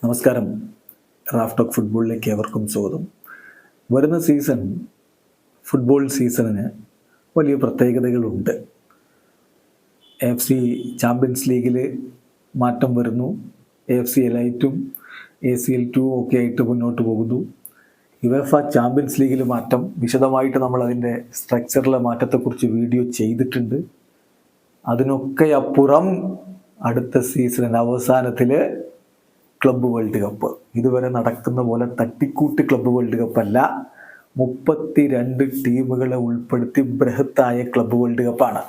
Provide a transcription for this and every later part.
നമസ്കാരം. Raf talk ഫുട്ബോളിലേക്ക് ഏവർക്കും സ്വാഗതം. വരുന്ന സീസൺ ഫുട്ബോൾ സീസണിന് വലിയ പ്രത്യേകതകളുണ്ട്. AFC ചാമ്പ്യൻസ് ലീഗിൽ മാറ്റം വരുന്നു. AFC എലൈറ്റും ACL2 ഒക്കെ ആയിട്ട് മുന്നോട്ട് പോകുന്നു. യുവേഫ ചാമ്പ്യൻസ് ലീഗിൽ മാറ്റം, വിശദമായിട്ട് നമ്മൾ അതിൻ്റെ സ്ട്രക്ചറിലെ മാറ്റത്തെക്കുറിച്ച് വീഡിയോ ചെയ്തിട്ടുണ്ട്. അതിനൊക്കെ അപ്പുറം അടുത്ത സീസണിന് അവസാനത്തിൽ ക്ലബ്ബ് വേൾഡ് കപ്പ്, ഇതുവരെ നടക്കുന്ന പോലെ തട്ടിക്കൂട്ട് ക്ലബ്ബ് വേൾഡ് കപ്പ് അല്ല, 32 ടീമുകളെ ഉൾപ്പെടുത്തി ബൃഹത്തായ ക്ലബ്ബ് വേൾഡ് കപ്പാണ്.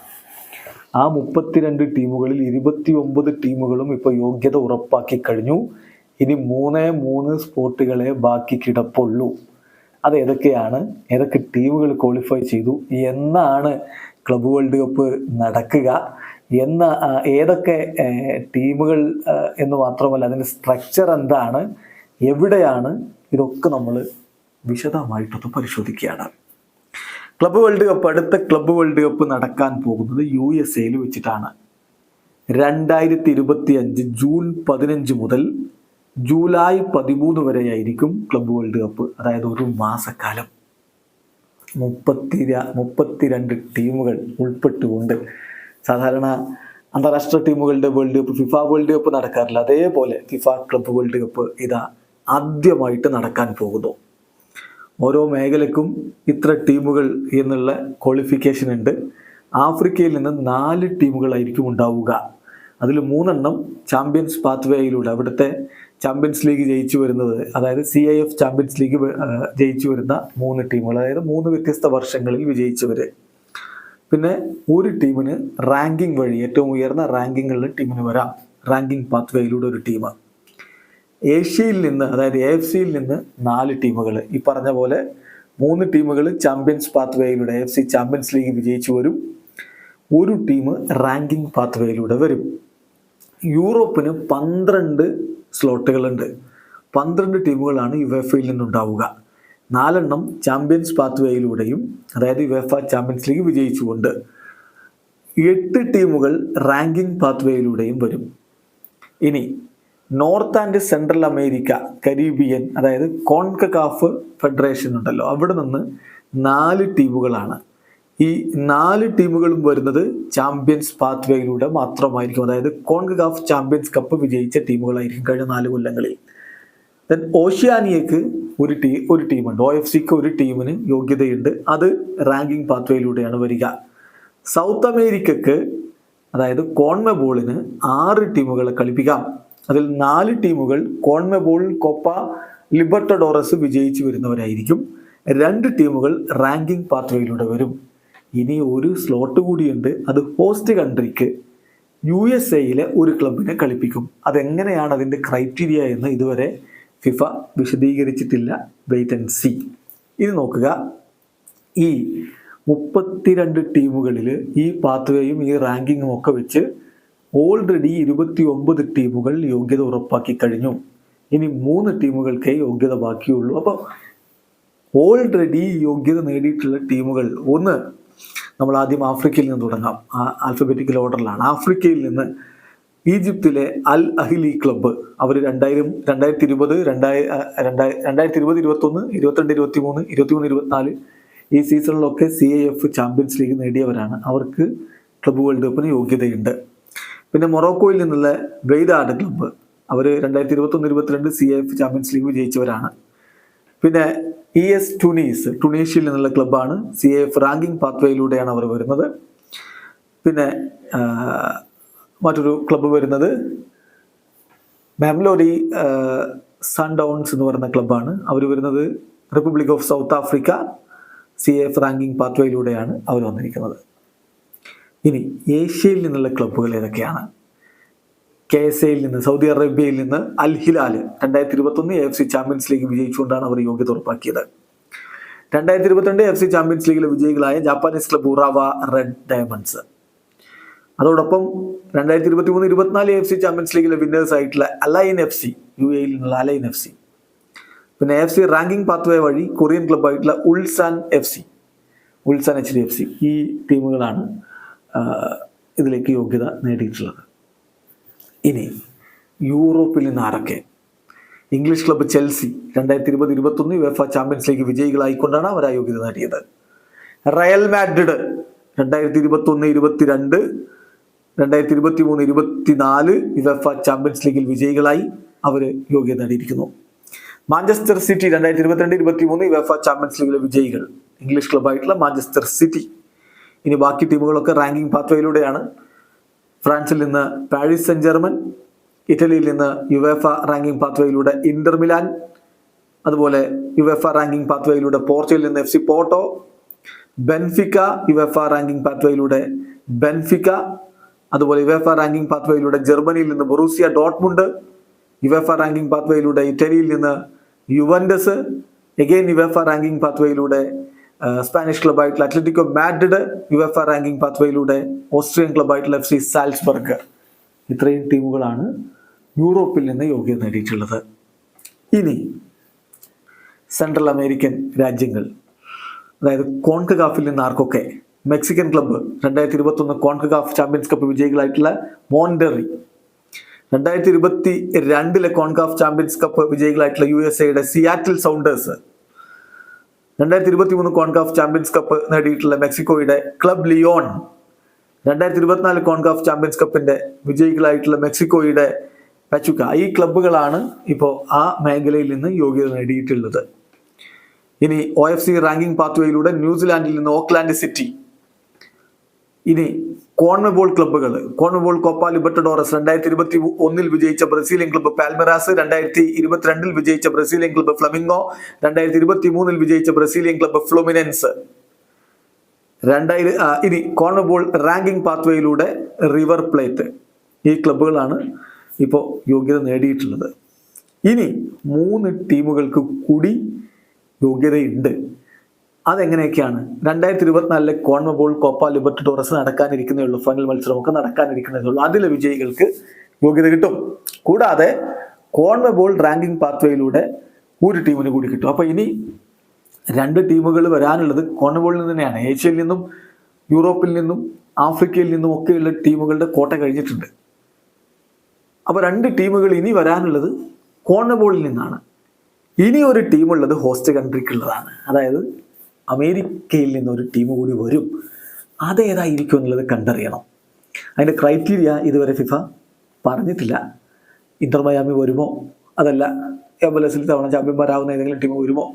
ആ 32 ടീമുകളിൽ 29 ടീമുകളും ഇപ്പോൾ യോഗ്യത ഉറപ്പാക്കി കഴിഞ്ഞു. ഇനി 3 സ്പോട്ടുകളെ ബാക്കി കിടപ്പുള്ളൂ. അത് ഏതൊക്കെ ടീമുകൾ ക്വാളിഫൈ ചെയ്തു, എന്നാണ് ക്ലബ്ബ് വേൾഡ് കപ്പ് നടക്കുക, ഏതൊക്കെ ടീമുകൾ എന്ന് മാത്രമല്ല അതിൻ്റെ സ്ട്രക്ചർ എന്താണ്, എവിടെയാണ്, ഇതൊക്കെ നമ്മൾ വിശദമായിട്ടൊന്ന് പരിശോധിക്കുകയാണ്. അടുത്ത ക്ലബ്ബ് വേൾഡ് കപ്പ് നടക്കാൻ പോകുന്നത് USA വെച്ചിട്ടാണ്. 2025 ജൂൺ 15 മുതൽ ജൂലൈ 13 വരെയായിരിക്കും ക്ലബ്ബ് വേൾഡ് കപ്പ്. അതായത് ഒരു മാസക്കാലം 32 ടീമുകൾ ഉൾപ്പെട്ടുകൊണ്ട്. സാധാരണ അന്താരാഷ്ട്ര ടീമുകളുടെ world cup, FIFA world cup നടക്കാറില്ല. അതേപോലെ ഫിഫ ക്ലബ്ബ് വേൾഡ് കപ്പ് ഇതാ ആദ്യമായിട്ട് നടക്കാൻ പോകുന്നു. ഓരോ മേഖലയ്ക്കും ഇത്ര ടീമുകൾ എന്നുള്ള ക്വാളിഫിക്കേഷൻ ഉണ്ട്. ആഫ്രിക്കയിൽ നിന്ന് 4 ടീമുകളായിരിക്കും ഉണ്ടാവുക. അതിൽ 3 ചാമ്പ്യൻസ് പാത്വേയിലൂടെ, അവിടുത്തെ ചാമ്പ്യൻസ് ലീഗ് ജയിച്ചു വരുന്നത്, അതായത് CIF ചാമ്പ്യൻസ് ലീഗ് ജയിച്ചു വരുന്ന 3 ടീമുകൾ, അതായത് 3 വ്യത്യസ്ത വർഷങ്ങളിൽ വിജയിച്ചവർ. പിന്നെ ഒരു ടീമിന് റാങ്കിങ് വഴി ഏറ്റവും ഉയർന്ന റാങ്കിങ്ങുള്ള ടീമിന് വരാം, റാങ്കിങ് പാത്വേയിലൂടെ ഒരു ടീം. ഏഷ്യയിൽ നിന്ന്, അതായത് AFCയിൽ നിന്ന് 4 ടീമുകൾ, ഈ പറഞ്ഞ പോലെ 3 ടീമുകൾ ചാമ്പ്യൻസ് പാത്വേയിലൂടെ AFC ചാമ്പ്യൻസ് ലീഗ് വിജയിച്ചു വരും. ഒരു ടീം റാങ്കിങ് പാത്വേയിലൂടെ വരും. യൂറോപ്പിന് 12 സ്ലോട്ടുകളുണ്ട്. 12 ടീമുകളാണ് യുവേഫയിൽ നിന്നുണ്ടാവുക. 4 ചാമ്പ്യൻസ് പാത്വേയിലൂടെയും, അതായത് യുവേഫ ചാമ്പ്യൻസ് ലീഗ് വിജയിച്ചുകൊണ്ട്. 8 ടീമുകൾ റാങ്കിങ് പാത്വേയിലൂടെയും വരും. ഇനി north and central America, Caribbean, അതായത് കോൺകകാഫ് ഫെഡറേഷൻ ഉണ്ടല്ലോ, അവിടെ നിന്ന് 4 ടീമുകളാണ്. ഈ 4 ടീമുകളും വരുന്നത് ചാമ്പ്യൻസ് പാത്വേയിലൂടെ മാത്രമായിരിക്കും. അതായത് കോൺകകാഫ് ചാമ്പ്യൻസ് കപ്പ് വിജയിച്ച ടീമുകളായിരിക്കും കഴിഞ്ഞ 4 കൊല്ലങ്ങളിൽ. ദെൻ ഓഷ്യാനിയക്ക് ഒരു ടീമുണ്ട്. OFCക്ക് ഒരു ടീമിന് യോഗ്യതയുണ്ട്. അത് റാങ്കിങ് പാത്വേയിലൂടെയാണ് വരിക. സൗത്ത് അമേരിക്കക്ക്, അതായത് കോൺമെബോളിന് 6 ടീമുകളെ കളിപ്പിക്കാം. അതിൽ 4 ടീമുകൾ കോൺമെബോൾ കോപ്പ ലിബർട്ടഡോറസ് വിജയിച്ചു വരുന്നവരായിരിക്കും. 2 ടീമുകൾ റാങ്കിങ് പാത്വേയിലൂടെ വരും. ഇനി ഒരു സ്ലോട്ട് കൂടിയുണ്ട്. അത് ഹോസ്റ്റ് കൺട്രിക്ക് USAയിലെ ഒരു ക്ലബിനെ കളിപ്പിക്കും. അതെങ്ങനെയാണ്, അതിൻ്റെ ക്രൈറ്റീരിയ എന്ന് ഇതുവരെ ഫിഫ വിശദീകരിച്ചിട്ടില്ല. Wait and see. ഇത് നോക്കുക, ഈ 32 ടീമുകളിൽ ഈ പാത്വേയും ഈ റാങ്കിങ്ങും ഒക്കെ വെച്ച് ഓൾറെഡി 29 ടീമുകൾ യോഗ്യത ഉറപ്പാക്കി കഴിഞ്ഞു. ഇനി 3 ടീമുകൾക്കേ യോഗ്യത ബാക്കിയുള്ളൂ. അപ്പോൾ ഓൾറെഡി യോഗ്യത നേടിയിട്ടുള്ള ടീമുകൾ, ഒന്ന് നമ്മൾ ആദ്യം ആഫ്രിക്കയിൽ നിന്ന് തുടങ്ങാം. ആൽഫബറ്റിക്കൽ ഓർഡറിലാണ്. ആഫ്രിക്കയിൽ നിന്ന് ഈജിപ്തിലെ അൽ അഹിലി ക്ലബ്ബ്, അവർ 2020, 2021, 22, 23, 24 ഈ സീസണിലൊക്കെ CIF ചാമ്പ്യൻസ് ലീഗ് നേടിയവരാണ്. അവർക്ക് ക്ലബ്ബ് വേൾഡ് കപ്പിന് യോഗ്യതയുണ്ട്. പിന്നെ മൊറോക്കോയിൽ നിന്നുള്ള വെയ്ദാഡ് ക്ലബ്ബ്, അവർ 2021, 22 CIF ചാമ്പ്യൻസ് ലീഗ് വിജയിച്ചവരാണ്. പിന്നെ ES ടുണീഷ്യയിൽ നിന്നുള്ള ക്ലബ്ബാണ്. CIF റാങ്കിങ് പാത്വേയിലൂടെയാണ് അവർ വരുന്നത്. പിന്നെ മറ്റൊരു ക്ലബ്ബ് വരുന്നത് മാംലോഡി സൺഡൗൺസ് എന്ന് പറയുന്ന ക്ലബ്ബാണ്. അവർ വരുന്നത് Republic of South Africa. CIF ranking പാത്വേയിലൂടെയാണ് അവർ വന്നിരിക്കുന്നത്. ഇനി ഏഷ്യയിൽ നിന്നുള്ള ക്ലബ്ബുകൾ ഏതൊക്കെയാണ്? KSAയിൽ നിന്ന്, സൗദി അറേബ്യയിൽ നിന്ന് Al Hilal 2021 AFC champions league വിജയിച്ചുകൊണ്ടാണ് അവർ യോഗ്യത ഉറപ്പാക്കിയത്. 2022 AFC ചാമ്പ്യൻസ് ലീഗിലെ വിജയികളായ Japanese club Urawa Red Diamonds. അതോടൊപ്പം 2023, 24 AFC ചാമ്പ്യൻസ് ലീഗിലെ വിന്നേഴ്സ് ആയിട്ടുള്ള അലൈൻ FC, UAEയിൽ നിന്നുള്ള അലൈൻ FC. പിന്നെ AFC റാങ്കിങ് പാത്വേ വഴി കൊറിയൻ ക്ലബ്ബായിട്ടുള്ള ഉൾസാൻ HDFC. ഈ ടീമുകളാണ് ഇതിലേക്ക് യോഗ്യത നേടിയിട്ടുള്ളത്. ഇനി യൂറോപ്പിൽ നിന്ന് ആരൊക്കെ? English club Chelsea 2020-21 UEFA champions league വിജയികളായിക്കൊണ്ടാണ് അവർ ആ യോഗ്യത നേടിയത്. റയൽ മാഡ്രിഡ് 2021-22, 2023-24 യുവേഫ ചാമ്പ്യൻസ് ലീഗിൽ വിജയികളായി അവർ യോഗ്യത നേടിയിരിക്കുന്നു. മാഞ്ചസ്റ്റർ സിറ്റി 2022-23 യുവേഫ ചാമ്പ്യൻസ് ലീഗിലെ വിജയികൾ, ഇംഗ്ലീഷ് ക്ലബ്ബായിട്ടുള്ള മാഞ്ചസ്റ്റർ സിറ്റി. ഇനി ബാക്കി ടീമുകളൊക്കെ റാങ്കിങ് പാത്വേയിലൂടെയാണ്. ഫ്രാൻസിൽ നിന്ന് പാരീസ് സെന്റ് ജർമൻ, ഇറ്റലിയിൽ നിന്ന് യുവേഫ റാങ്കിങ് പാത്വേയിലൂടെ ഇന്റർ മിലാൻ, അതുപോലെ യുവേഫ റാങ്കിങ് പാത്വേയിലൂടെ പോർച്ചുഗലിൽ നിന്ന് FC Porto, Benfica UEFA ranking പാത്വേയിലൂടെ ബെൻഫിക്ക, അതുപോലെ യുവേഫ റാങ്കിങ് പാത്വേയിലൂടെ ജർമ്മനിയിൽ നിന്ന് ബൊറൂസിയ ഡോട്ട്മുണ്ട്, യുവേഫ റാങ്കിങ് പാത്വേയിലൂടെ ഇറ്റലിയിൽ നിന്ന് യുവന്റസ്, എഗെയിൻ യുവേഫ റാങ്കിങ് പാത്വേയിലൂടെ സ്പാനിഷ് ക്ലബ്ബായിട്ടുള്ള അത്ലറ്റിക്കോ മാഡ്രിഡ്, യുവേഫ റാങ്കിങ് പാത്വേയിലൂടെ ഓസ്ട്രിയൻ ക്ലബ്ബായിട്ടുള്ള FC സാൽസ്ബർഗ്. ഇത്രയും ടീമുകളാണ് യൂറോപ്പിൽ നിന്ന് യോഗ്യത നേടിയിട്ടുള്ളത്. ഇനി സെൻട്രൽ അമേരിക്കൻ രാജ്യങ്ങൾ, അതായത് കോൺകഗാഫിൽ നിന്ന് ആർക്കൊക്കെ? Mexican club 2021 CONCACAF champions cup വിജയികളായിട്ടുള്ള മോണ്ടെറി, 2022 കോൺകാഫ് ചാമ്പ്യൻസ് കപ്പ് വിജയികളായിട്ടുള്ള USA Seattle Sounders, 2023 CONCACAF champions cup നേടിയിട്ടുള്ള മെക്സിക്കോയുടെ ക്ലബ് ലിയോൺ, 2024 കോൺകാഫ് ചാമ്പ്യൻസ് കപ്പിന്റെ വിജയികളായിട്ടുള്ള മെക്സിക്കോയുടെ പച്ചുക്ക. ഈ ക്ലബ്ബുകളാണ് ഇപ്പോൾ ആ മേഖലയിൽ നിന്ന് യോഗ്യത നേടിയിട്ടുള്ളത്. ഇനി OFC റാങ്കിങ് പാത്വേയിലൂടെ ന്യൂസിലാൻഡിൽ നിന്ന് ഓക്ലാൻഡ് സിറ്റി. ഇനി കോൺമെബോൾ ക്ലബ്ബുകൾ, കോൺമെബോൾ കോപ്പ ലിബർട്ടഡോറസ് 2021 വിജയിച്ച ബ്രസീലിയൻ ക്ലബ്ബ് പാൽമെറാസ്, 2022 വിജയിച്ച ബ്രസീലിയൻ ക്ലബ്ബ് ഫ്ലമിംഗോ, 2023 വിജയിച്ച ബ്രസീലിയൻ ക്ലബ്ബ് ഫ്ലൂമിനൻസ്. ഇനി കോൺമെബോൾ റാങ്കിങ് പാത്വേയിലൂടെ റിവർ പ്ലേറ്റ്. ഈ ക്ലബ്ബുകളാണ് ഇപ്പോൾ യോഗ്യത നേടിയിട്ടുള്ളത്. ഇനി 3 ടീമുകൾക്ക് കൂടി യോഗ്യതയുണ്ട്. അതെങ്ങനെയൊക്കെയാണ്? 2024 കോൺമെബോൾ കോപ്പ ലിബർട്ടഡോറസ് നടക്കാനിരിക്കുന്നേ ഉള്ളൂ. ഫൈനൽ മത്സരമൊക്കെ നടക്കാനിരിക്കുന്നതേ ഉള്ളൂ. അതിലെ വിജയികൾക്ക് യോഗ്യത കിട്ടും. കൂടാതെ കോൺമെബോൾ റാങ്കിങ് പാത്വേയിലൂടെ ഒരു ടീമിന് കൂടി കിട്ടും. അപ്പോൾ ഇനി 2 ടീമുകൾ വരാനുള്ളത് കോൺമെബോളിൽ നിന്ന് തന്നെയാണ്. ഏഷ്യയിൽ നിന്നും യൂറോപ്പിൽ നിന്നും ആഫ്രിക്കയിൽ നിന്നും ഒക്കെയുള്ള ടീമുകളുടെ കോട്ട കഴിഞ്ഞിട്ടുണ്ട്. അപ്പോൾ 2 ടീമുകൾ ഇനി വരാനുള്ളത് കോൺമെബോളിൽ നിന്നാണ്. ഇനി ഒരു ടീമുള്ളത് ഹോസ്റ്റ് കൺട്രിക്കുള്ളതാണ്. അതായത് അമേരിക്കയിൽ നിന്നൊരു ടീം കൂടി വരും. അതേതായിരിക്കും എന്നുള്ളത് കണ്ടറിയണം. അതിൻ്റെ ക്രൈറ്റീരിയ ഇതുവരെ ഫിഫ പറഞ്ഞിട്ടില്ല. ഇന്റർ മയാമി വരുമോ, അതല്ല MLS തവണ ചാമ്പ്യന്മാരാകുന്ന ഏതെങ്കിലും ടീം വരുമോ?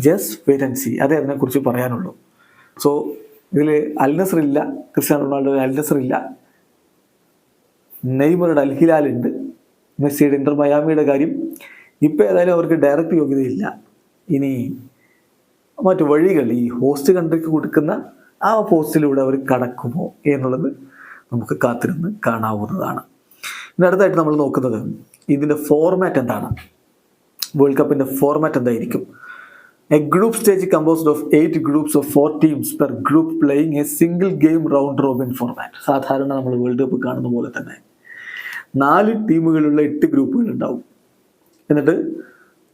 Just wait and see. അതേ അതിനെക്കുറിച്ച് പറയാനുള്ളൂ. സോ ഇതിൽ അൽ നസർ ഇല്ല, ക്രിസ്ത്യാനോ റൊണാൾഡോ അൽ നസർ ഇല്ല, നെയ്മറുടെ അൽ ഹിലാൽ ഉണ്ട്, മെസ്സിയുടെ ഇന്റർ മയാമിയുടെ കാര്യം ഇപ്പോൾ ഏതായാലും അവർക്ക് ഡയറക്റ്റ് യോഗ്യതയില്ല. ഇനി മറ്റു വഴികൾ ഈ ഹോസ്റ്റ് കൺട്രിക്ക് കൊടുക്കുന്ന ആ പോസ്റ്റിലൂടെ അവർ കടക്കുമോ എന്നുള്ളത് നമുക്ക് കാത്തിരുന്ന് കാണാവുന്നതാണ്. ഇനി അടുത്തായിട്ട് നമ്മൾ നോക്കുന്നത് ഇതിൻ്റെ ഫോർമാറ്റ് എന്താണ്. വേൾഡ് കപ്പിൻ്റെ ഫോർമാറ്റ് എന്തായിരിക്കും? A group stage composed of 8 groups of 4 teams per group playing A single game round Robin format. സാധാരണ നമ്മൾ വേൾഡ് കപ്പ് കാണുന്ന പോലെ തന്നെ 4 ടീമുകളുള്ള 8 ഗ്രൂപ്പുകൾ ഉണ്ടാവും. എന്നിട്ട്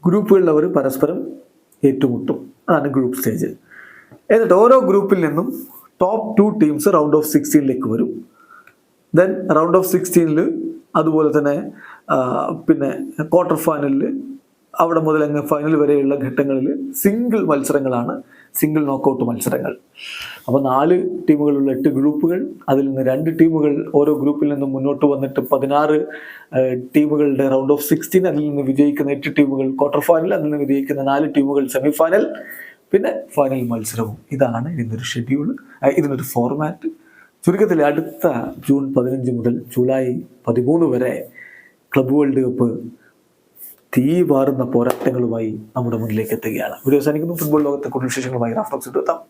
ഗ്രൂപ്പുകളിൽ അവർ പരസ്പരം ഏറ്റുമുട്ടും. അതാണ് ഗ്രൂപ്പ് സ്റ്റേജ്. എന്നിട്ട് ഓരോ ഗ്രൂപ്പിൽ നിന്നും ടോപ്പ് 2 ടീംസ് റൗണ്ട് ഓഫ് 16 വരും. ദെൻ റൗണ്ട് ഓഫ് 16 അതുപോലെ തന്നെ പിന്നെ ക്വാർട്ടർ ഫൈനലിൽ അവിടെ മുതൽ അങ്ങ് ഫൈനൽ വരെയുള്ള ഘട്ടങ്ങളിൽ സിംഗിൾ മത്സരങ്ങളാണ്, സിംഗിൾ നോക്കൗട്ട് മത്സരങ്ങൾ. അപ്പോൾ 4 ടീമുകളുള്ള 8 ഗ്രൂപ്പുകൾ, അതിൽ നിന്ന് 2 ടീമുകൾ ഓരോ ഗ്രൂപ്പിൽ നിന്നും മുന്നോട്ട് വന്നിട്ട് 16 ടീമുകളുടെ റൗണ്ട് ഓഫ് 16, അതിൽ നിന്ന് വിജയിക്കുന്ന 8 ടീമുകൾ ക്വാർട്ടർ ഫൈനൽ, അതിൽ നിന്ന് വിജയിക്കുന്ന 4 ടീമുകൾ സെമി ഫൈനൽ, പിന്നെ ഫൈനൽ മത്സരവും. ഇതാണ് ഇതിനൊരു ഷെഡ്യൂൾ, ഇതിനൊരു ഫോർമാറ്റ്. ചുരുക്കത്തിൽ അടുത്ത ജൂൺ 15 മുതൽ ജൂലൈ 13 വരെ ക്ലബ് വേൾഡ് കപ്പ് തീവാറുന്ന പോരാട്ടങ്ങളുമായി നമ്മുടെ മുന്നിലേക്ക് എത്തുകയാണ്. വീഡിയോ അവസാനിക്കുന്നു. ഫുട്ബോൾ ലോകത്തെ കൂടുതൽ വിശേഷങ്ങളുമായി റാഫ്റ്റോക്സ് എത്താം.